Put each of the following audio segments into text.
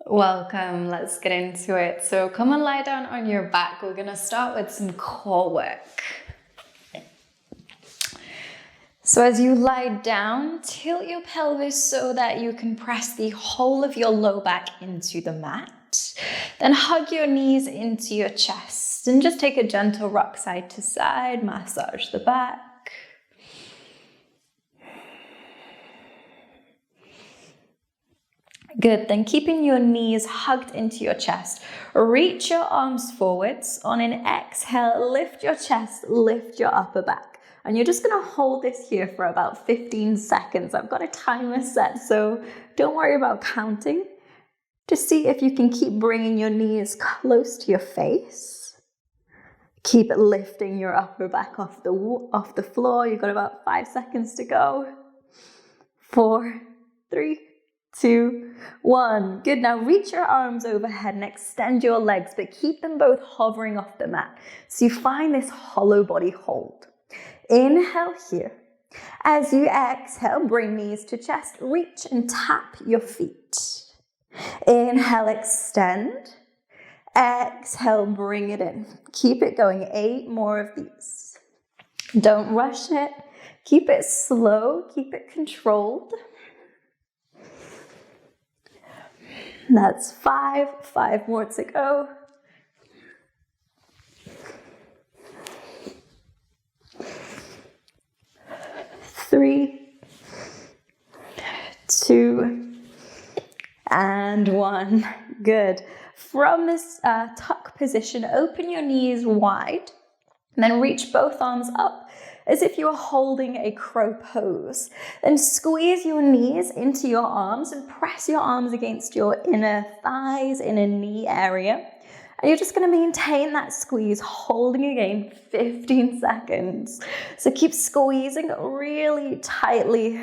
Welcome, let's get into it. So come and lie down on your back. We're gonna start with some core work. So as you lie down, tilt your pelvis so that you can press the whole of your low back into the mat. Then hug your knees into your chest and just take a gentle rock side to side, massage the back. Good, then keeping your knees hugged into your chest, reach your arms forwards. On an exhale, lift your chest, lift your upper back. And you're just gonna hold this here for about 15 seconds. I've got a timer set, so don't worry about counting. Just see if you can keep bringing your knees close to your face. Keep lifting your upper back off the floor. You've got about 5 seconds to go. 4, 3, 2, 1. Good, now reach your arms overhead and extend your legs, but keep them both hovering off the mat. So you find this hollow body hold. Inhale here. As you exhale, bring knees to chest, reach and tap your feet. Inhale, extend. Exhale, bring it in. Keep it going, 8 more of these. Don't rush it. Keep it slow, keep it controlled. That's 5 more to go. 3, 2, and 1. Good. From this tuck position, open your knees wide, and then reach both arms up as if you are holding a crow pose. Then squeeze your knees into your arms and press your arms against your inner thighs, inner knee area. And you're just gonna maintain that squeeze, holding again 15 seconds. So keep squeezing really tightly.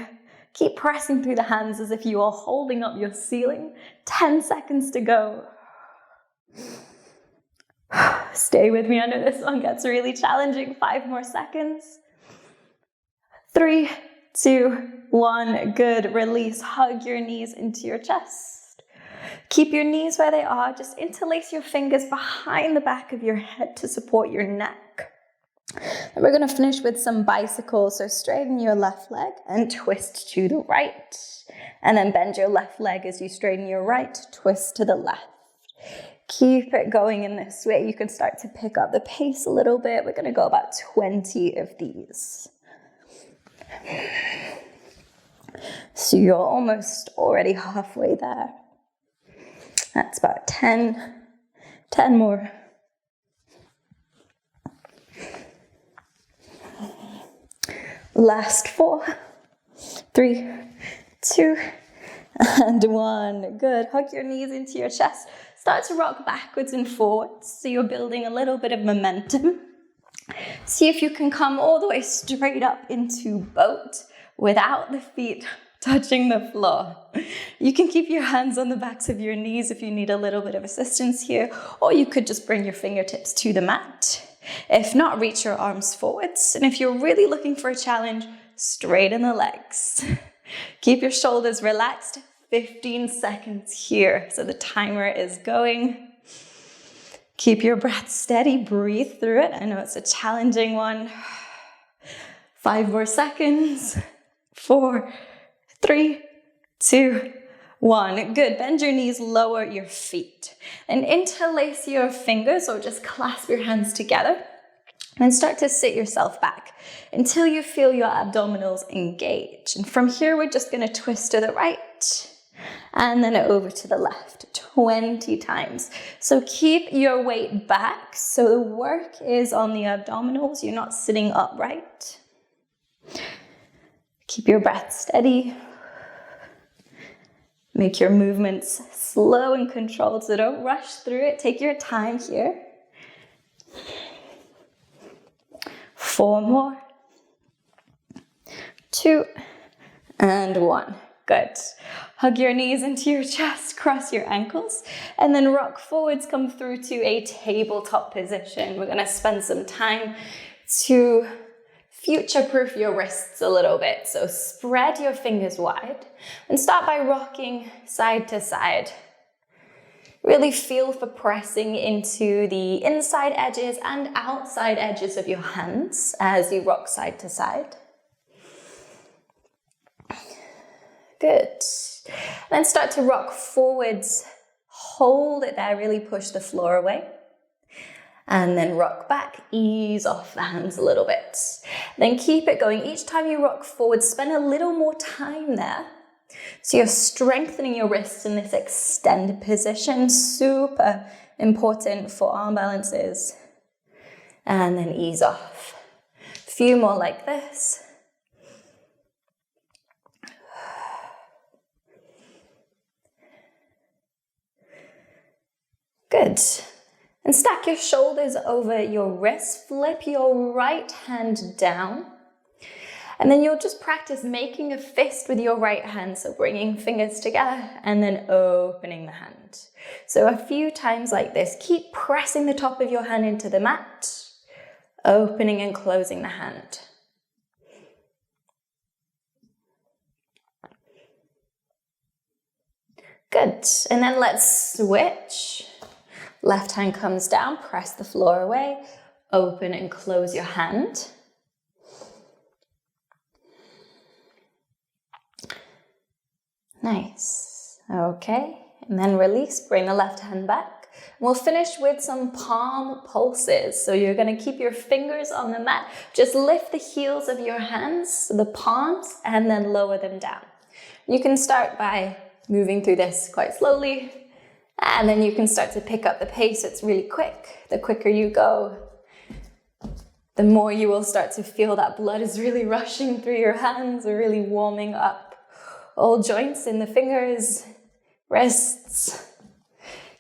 Keep pressing through the hands as if you are holding up your ceiling. 10 seconds to go. Stay with me, I know this one gets really challenging. 5 more seconds. 3, 2, 1, good, release, hug your knees into your chest. Keep your knees where they are, just interlace your fingers behind the back of your head to support your neck. And we're gonna finish with some bicycles, so straighten your left leg and twist to the right. And then bend your left leg as you straighten your right, twist to the left. Keep it going in this way. You can start to pick up the pace a little bit. We're gonna go about 20 of these. So you're almost already halfway there. That's about 10 more. Last 4, 3, 2, and 1. Good. Hug your knees into your chest. Start to rock backwards and forwards. So you're building a little bit of momentum. See if you can come all the way straight up into boat without the feet touching the floor. You can keep your hands on the backs of your knees if you need a little bit of assistance here, or you could just bring your fingertips to the mat. If not, reach your arms forwards. And if you're really looking for a challenge, straighten the legs. Keep your shoulders relaxed. 15 seconds here. So the timer is going. Keep your breath steady, breathe through it. I know it's a challenging one. 5 more seconds. 4, 3, 2, 1. Good. Bend your knees, lower your feet. And interlace your fingers or just clasp your hands together. And start to sit yourself back until you feel your abdominals engage. And from here, we're just going to twist to the right and then over to the left 20 times. So keep your weight back. So the work is on the abdominals. You're not sitting upright. Keep your breath steady. Make your movements slow and controlled, so don't rush through it. Take your time here. 4 more. 2, and 1. Good. Hug your knees into your chest, cross your ankles, and then rock forwards, come through to a tabletop position. We're gonna spend some time to future-proof your wrists a little bit. So spread your fingers wide and start by rocking side to side. Really feel for pressing into the inside edges and outside edges of your hands as you rock side to side. Good. Then start to rock forwards. Hold it there, really push the floor away. And then rock back, ease off the hands a little bit. Then keep it going. Each time you rock forward, spend a little more time there. So you're strengthening your wrists in this extended position. Super important for arm balances. And then ease off. A few more like this. Good. And stack your shoulders over your wrists. Flip your right hand down. And then you'll just practice making a fist with your right hand. So bringing fingers together and then opening the hand. So a few times like this. Keep pressing the top of your hand into the mat. Opening and closing the hand. Good. And then let's switch. Left hand comes down, press the floor away, open and close your hand. Nice. Okay, and then release, bring the left hand back. We'll finish with some palm pulses. So you're going to keep your fingers on the mat. Just lift the heels of your hands, the palms, and then lower them down. You can start by moving through this quite slowly. And then you can start to pick up the pace. It's really quick. The quicker you go, the more you will start to feel that blood is really rushing through your hands, really warming up all joints in the fingers, wrists.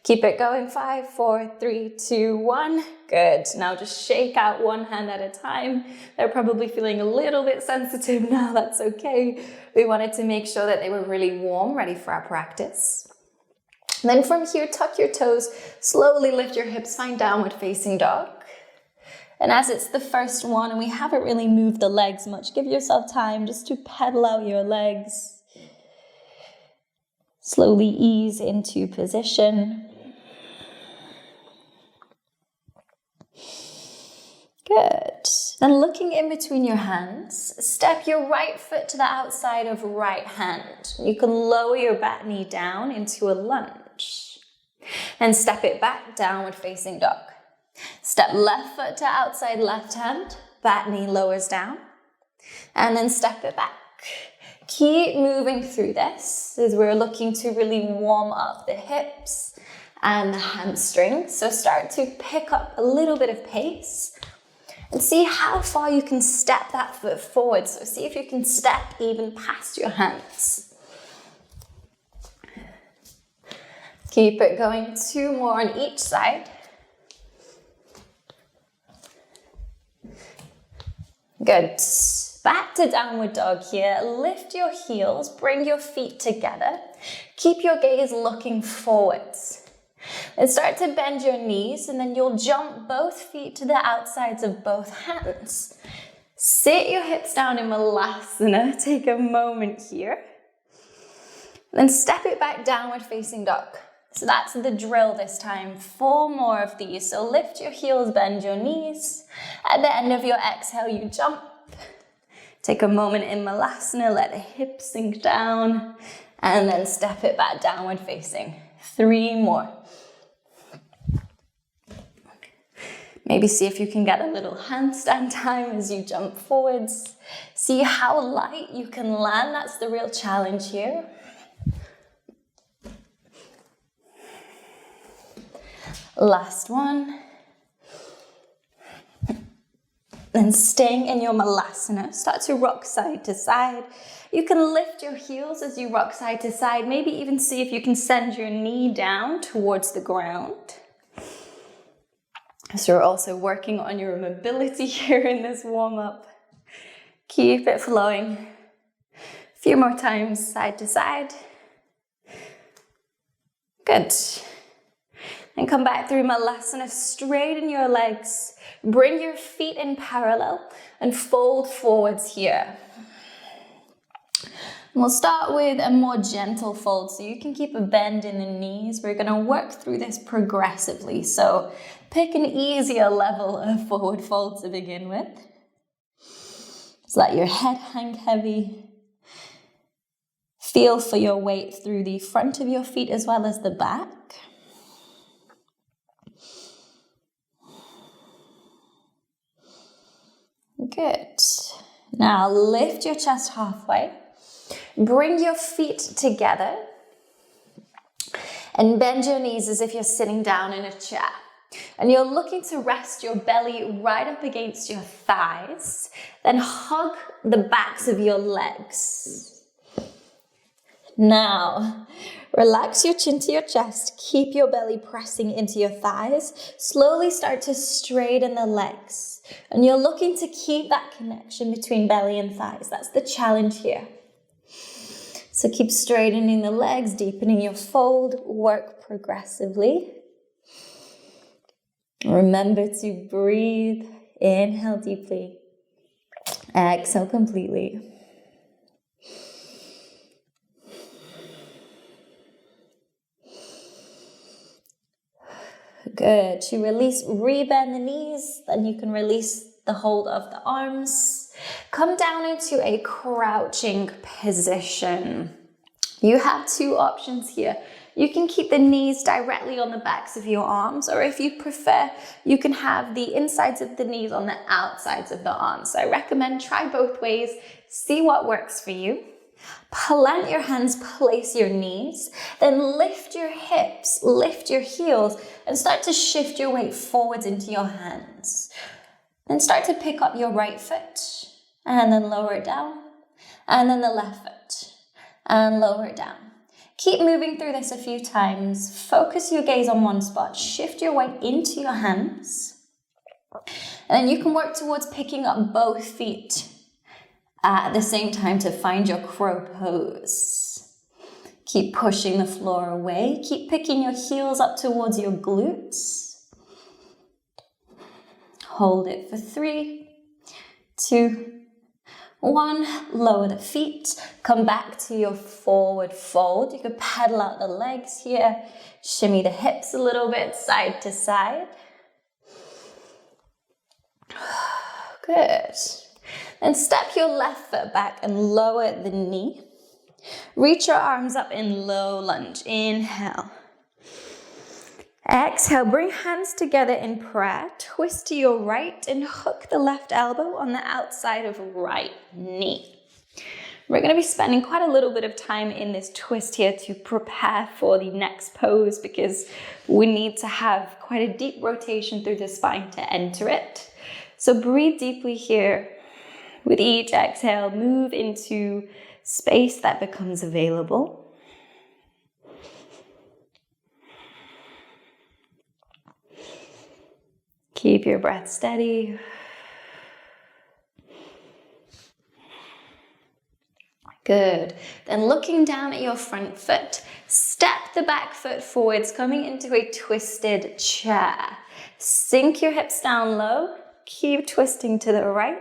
Keep it going. 5, 4, 3, 2, 1. Good. Now just shake out one hand at a time. They're probably feeling a little bit sensitive now. That's okay. We wanted to make sure that they were really warm, ready for our practice. Then from here, tuck your toes, slowly lift your hips, find downward facing dog. And as it's the first one and we haven't really moved the legs much, give yourself time just to pedal out your legs. Slowly ease into position. Good. Then looking in between your hands, step your right foot to the outside of right hand. You can lower your back knee down into a lunge. And step it back, downward facing dog. Step left foot to outside left hand, back knee lowers down. And then step it back. Keep moving through this as we're looking to really warm up the hips and the hamstrings. So start to pick up a little bit of pace and see how far you can step that foot forward. So see if you can step even past your hands. Keep it going. 2 more on each side. Good. Back to downward dog here. Lift your heels, bring your feet together. Keep your gaze looking forwards. And start to bend your knees, and then you'll jump both feet to the outsides of both hands. Sit your hips down in Malasana. Take a moment here. Then step it back, downward facing dog. So that's the drill this time. 4 more of these. So lift your heels, bend your knees. At the end of your exhale, you jump. Take a moment in Malasana, let the hips sink down, and then step it back, downward facing. 3 more. Maybe see if you can get a little handstand time as you jump forwards. See how light you can land. That's the real challenge here. Last one. Then staying in your Malasana, start to rock side to side. You can lift your heels as you rock side to side. Maybe even see if you can send your knee down towards the ground. So we're also working on your mobility here in this warm-up. Keep it flowing. A few more times, side to side. Good. And come back through Malasana, straighten your legs. Bring your feet in parallel and fold forwards here. And we'll start with a more gentle fold, so you can keep a bend in the knees. We're going to work through this progressively. So pick an easier level of forward fold to begin with. Just let your head hang heavy. Feel for your weight through the front of your feet as well as the back. Good. Now lift your chest halfway. Bring your feet together and bend your knees as if you're sitting down in a chair. And you're looking to rest your belly right up against your thighs. Then hug the backs of your legs. Now, relax your chin to your chest. Keep your belly pressing into your thighs. Slowly start to straighten the legs. And you're looking to keep that connection between belly and thighs. That's the challenge here. So keep straightening the legs, deepening your fold. Work progressively. Remember to breathe. Inhale deeply. Exhale completely. Good. To release, rebend the knees. Then you can release the hold of the arms. Come down into a crouching position. You have two options here. You can keep the knees directly on the backs of your arms, or if you prefer, you can have the insides of the knees on the outsides of the arms. So I recommend try both ways, see what works for you. Plant your hands, place your knees, then lift your hips, lift your heels, and start to shift your weight forwards into your hands. Then start to pick up your right foot, and then lower it down, and then the left foot, and lower it down. Keep moving through this a few times. Focus your gaze on one spot. Shift your weight into your hands. And then you can work towards picking up both feet at the same time to find your crow pose. Keep pushing the floor away. Keep picking your heels up towards your glutes. Hold it for 3, 2, 1, lower the feet, come back to your forward fold. You can pedal out the legs here, shimmy the hips a little bit, side to side. Good. Then step your left foot back and lower the knee. Reach your arms up in low lunge. Inhale. Exhale, bring hands together in prayer. Twist to your right and hook the left elbow on the outside of right knee. We're going to be spending quite a little bit of time in this twist here to prepare for the next pose because we need to have quite a deep rotation through the spine to enter it. So breathe deeply here. With each exhale, move into space that becomes available. Keep your breath steady. Good. Then looking down at your front foot, step the back foot forwards, coming into a twisted chair. Sink your hips down low. Keep twisting to the right.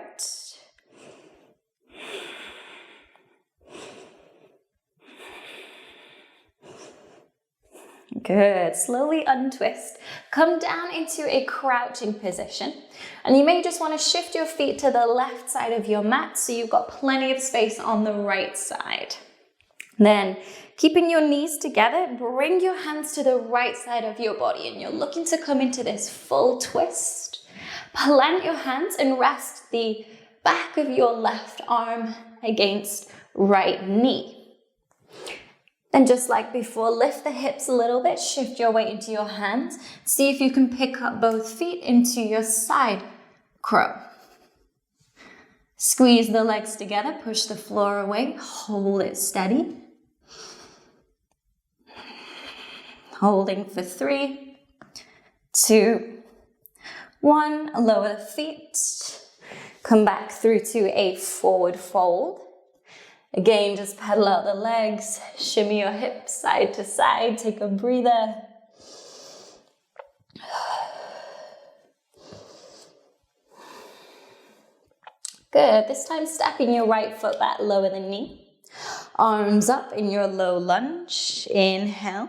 Good. Slowly untwist. Come down into a crouching position. And you may just want to shift your feet to the left side of your mat so you've got plenty of space on the right side. Then, keeping your knees together, bring your hands to the right side of your body and you're looking to come into this full twist. Plant your hands and rest the back of your left arm against right knee. And just like before, lift the hips a little bit, shift your weight into your hands. See if you can pick up both feet into your side crow. Squeeze the legs together, push the floor away, hold it steady. Holding for 3, 2, 1. Lower the feet. Come back through to a forward fold. Again, just pedal out the legs, shimmy your hips side to side, take a breather. Good, this time stepping your right foot back, lower the knee. Arms up in your low lunge. Inhale.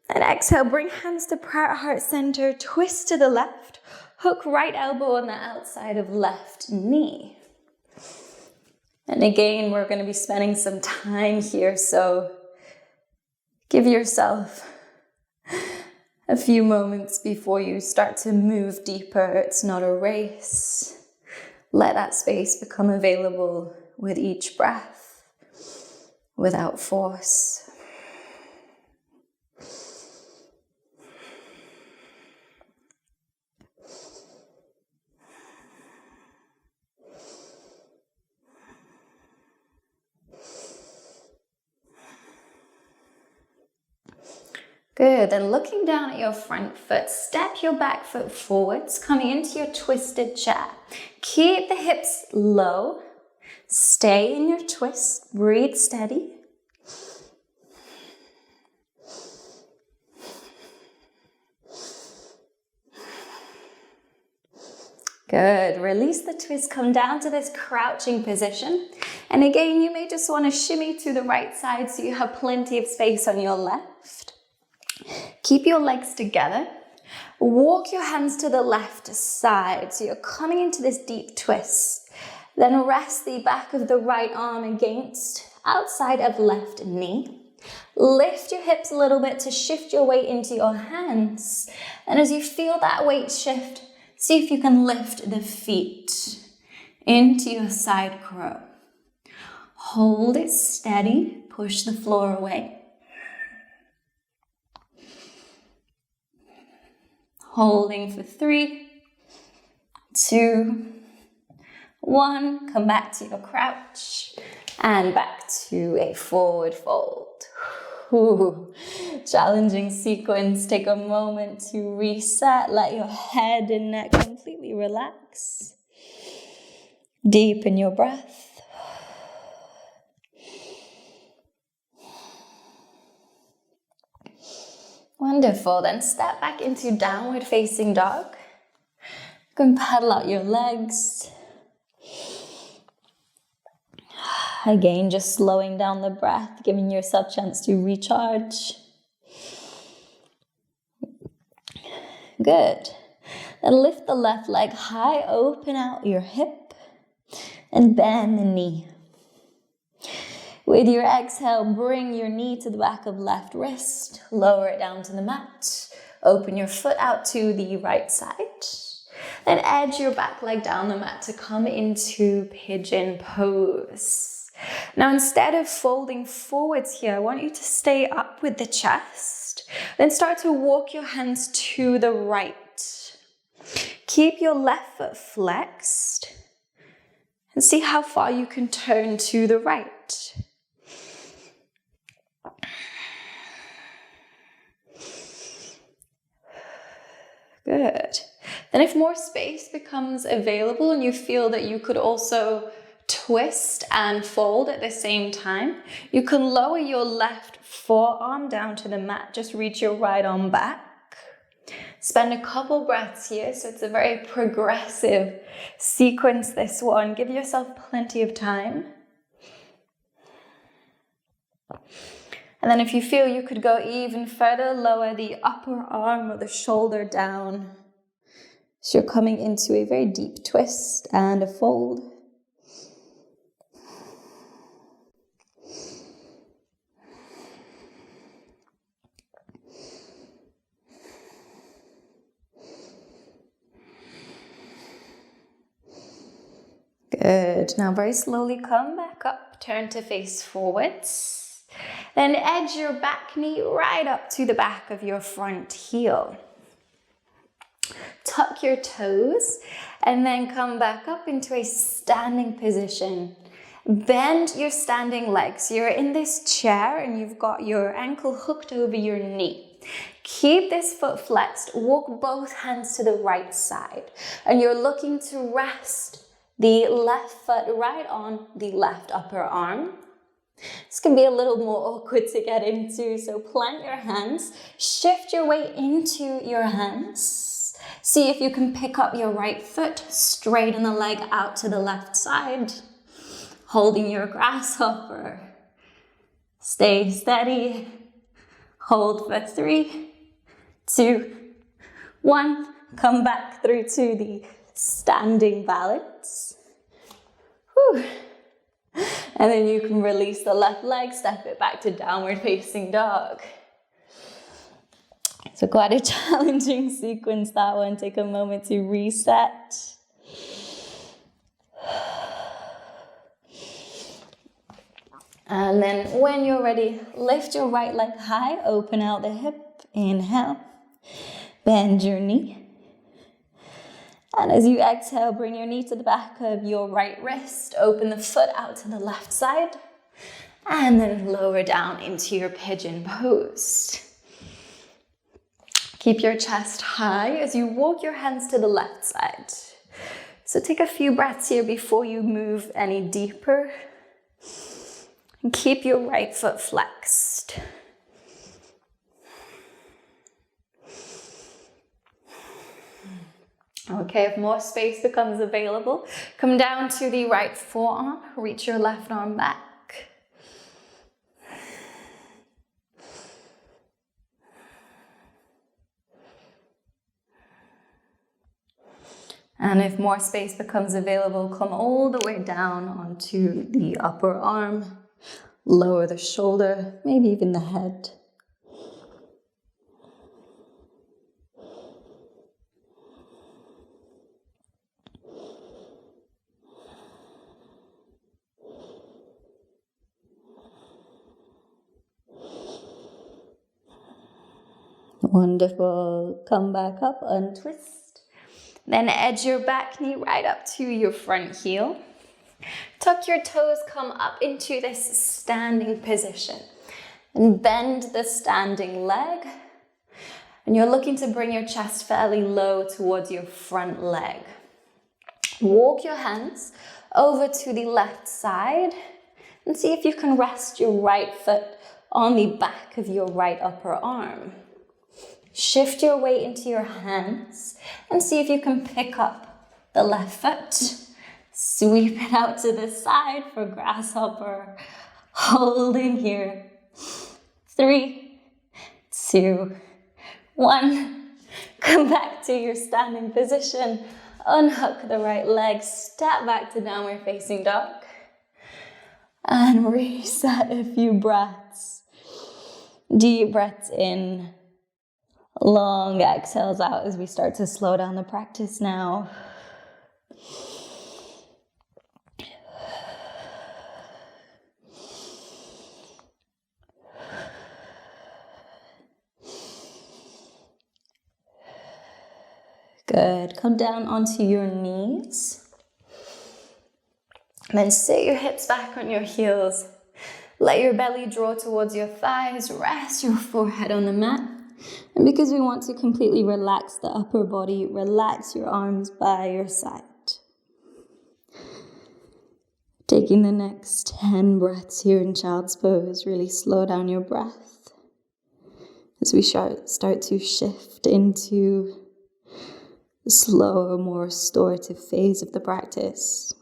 And exhale, bring hands to prayer heart center. Twist to the left. Hook right elbow on the outside of left knee. And again, we're going to be spending some time here, so give yourself a few moments before you start to move deeper. It's not a race. Let that space become available with each breath, without force. Good, and looking down at your front foot, step your back foot forwards, coming into your twisted chair. Keep the hips low, stay in your twist, breathe steady. Good, release the twist, come down to this crouching position. And again, you may just want to shimmy to the right side so you have plenty of space on your left. Keep your legs together. Walk your hands to the left side. So you're coming into this deep twist. Then rest the back of the right arm against outside of left knee. Lift your hips a little bit to shift your weight into your hands. And as you feel that weight shift, see if you can lift the feet into your side crow. Hold it steady. Push the floor away. Holding for 3, 2, 1. Come back to your crouch and back to a forward fold. Ooh, challenging sequence. Take a moment to reset. Let your head and neck completely relax. Deepen your breath. Wonderful, then step back into downward facing dog. You can paddle out your legs. Again, just slowing down the breath, giving yourself a chance to recharge. Good. Then lift the left leg high, open out your hip, and bend the knee. With your exhale, bring your knee to the back of left wrist, lower it down to the mat, open your foot out to the right side, then edge your back leg down the mat to come into pigeon pose. Now, instead of folding forwards here, I want you to stay up with the chest, then start to walk your hands to the right. Keep your left foot flexed, and see how far you can turn to the right. Good. Then if more space becomes available and you feel that you could also twist and fold at the same time, you can lower your left forearm down to the mat. Just reach your right arm back. Spend a couple breaths here, so it's a very progressive sequence, this one. Give yourself plenty of time. And then if you feel you could go even further, lower the upper arm or the shoulder down. So you're coming into a very deep twist and a fold. Good. Now very slowly come back up, turn to face forwards. Then edge your back knee right up to the back of your front heel. Tuck your toes and then come back up into a standing position. Bend your standing legs. You're in this chair and you've got your ankle hooked over your knee. Keep this foot flexed. Walk both hands to the right side. And you're looking to rest the left foot right on the left upper arm. This can be a little more awkward to get into, so plant your hands, shift your weight into your hands. See if you can pick up your right foot, straighten the leg out to the left side. Holding your grasshopper. Stay steady. Hold for 3, 2, 1. Come back through to the standing balance. Whew. And then you can release the left leg, step it back to downward facing dog. So quite a challenging sequence, that one. Take a moment to reset. And then when you're ready, lift your right leg high, open out the hip, inhale, bend your knee. And as you exhale, bring your knee to the back of your right wrist, open the foot out to the left side, and then lower down into your pigeon pose. Keep your chest high as you walk your hands to the left side. So take a few breaths here before you move any deeper. And keep your right foot flexed. Okay, if more space becomes available, come down to the right forearm, reach your left arm back. And if more space becomes available, come all the way down onto the upper arm. Lower the shoulder, maybe even the head. Wonderful. Come back up, untwist. Then edge your back knee right up to your front heel. Tuck your toes, come up into this standing position. And bend the standing leg. And you're looking to bring your chest fairly low towards your front leg. Walk your hands over to the left side and see if you can rest your right foot on the back of your right upper arm. Shift your weight into your hands and see if you can pick up the left foot. Sweep it out to the side for grasshopper. Holding here. 3, 2, 1. Come back to your standing position. Unhook the right leg. Step back to downward facing dog. And reset a few breaths. Deep breaths in. Long exhales out as we start to slow down the practice now. Good. Come down onto your knees. And then sit your hips back on your heels. Let your belly draw towards your thighs. Rest your forehead on the mat. And because we want to completely relax the upper body, relax your arms by your side. Taking the next 10 breaths here in child's pose, really slow down your breath as we start to shift into the slower, more restorative phase of the practice.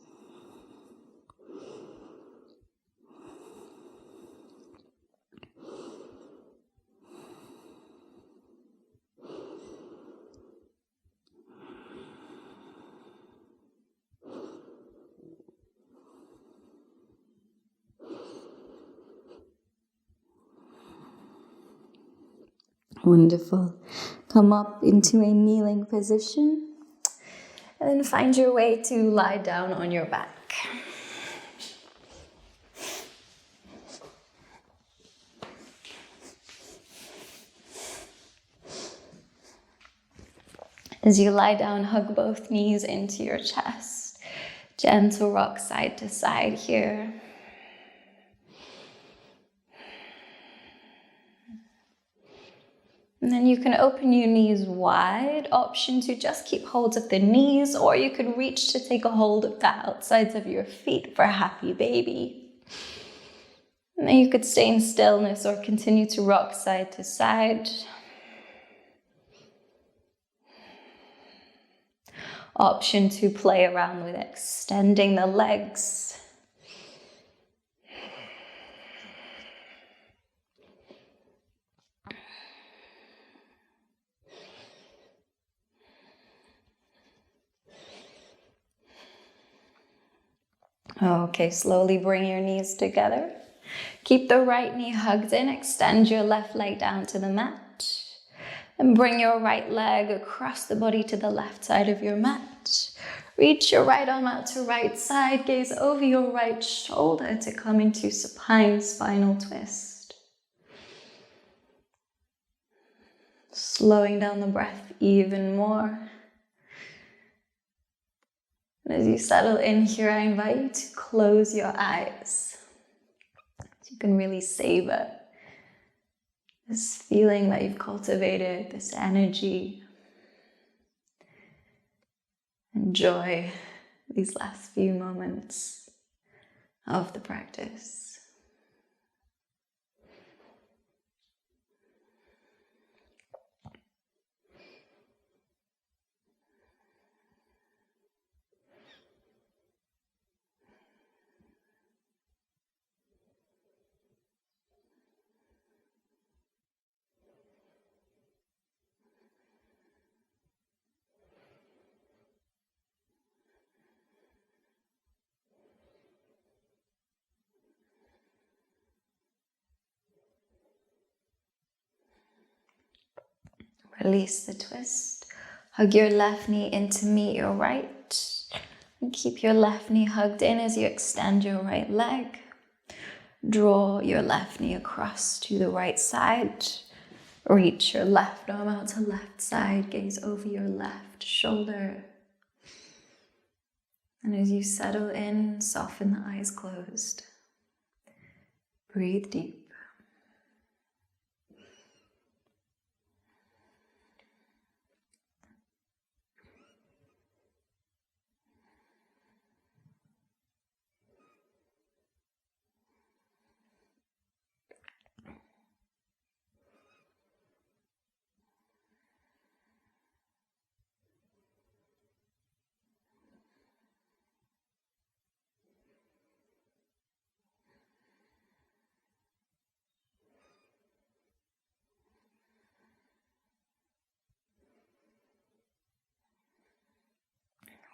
Wonderful. Come up into a kneeling position and then find your way to lie down on your back. As you lie down, hug both knees into your chest. Gentle rock side to side here. And then you can open your knees wide, option to just keep hold of the knees, or you could reach to take a hold of the outsides of your feet for a happy baby. And then you could stay in stillness or continue to rock side to side. Option to play around with extending the legs. Okay, slowly bring your knees together. Keep the right knee hugged in. Extend your left leg down to the mat. And bring your right leg across the body to the left side of your mat. Reach your right arm out to right side. Gaze over your right shoulder to come into supine spinal twist. Slowing down the breath even more. And as you settle in here, I invite you to close your eyes. So you can really savor this feeling that you've cultivated, this energy. Enjoy these last few moments of the practice. Release the twist. Hug your left knee in to meet your right. And keep your left knee hugged in as you extend your right leg. Draw your left knee across to the right side. Reach your left arm out to left side. Gaze over your left shoulder. And as you settle in, soften the eyes closed. Breathe deep.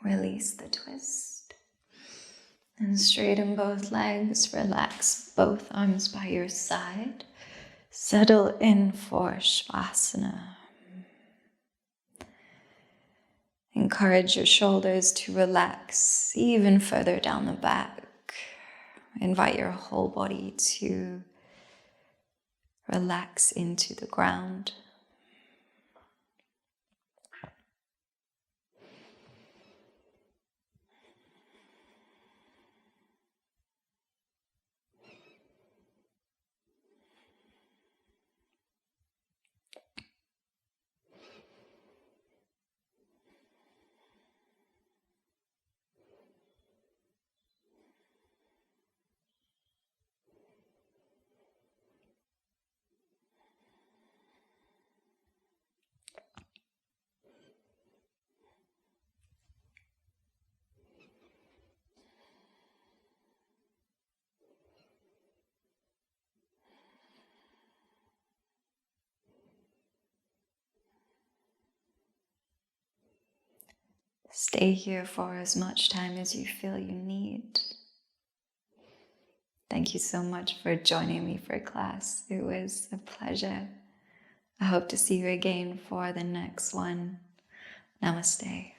Release the twist. And straighten both legs. Relax both arms by your side. Settle in for Savasana. Encourage your shoulders to relax even further down the back. Invite your whole body to relax into the ground. Stay here for as much time as you feel you need. Thank you so much for joining me for class. It was a pleasure. I hope to see you again for the next one. Namaste.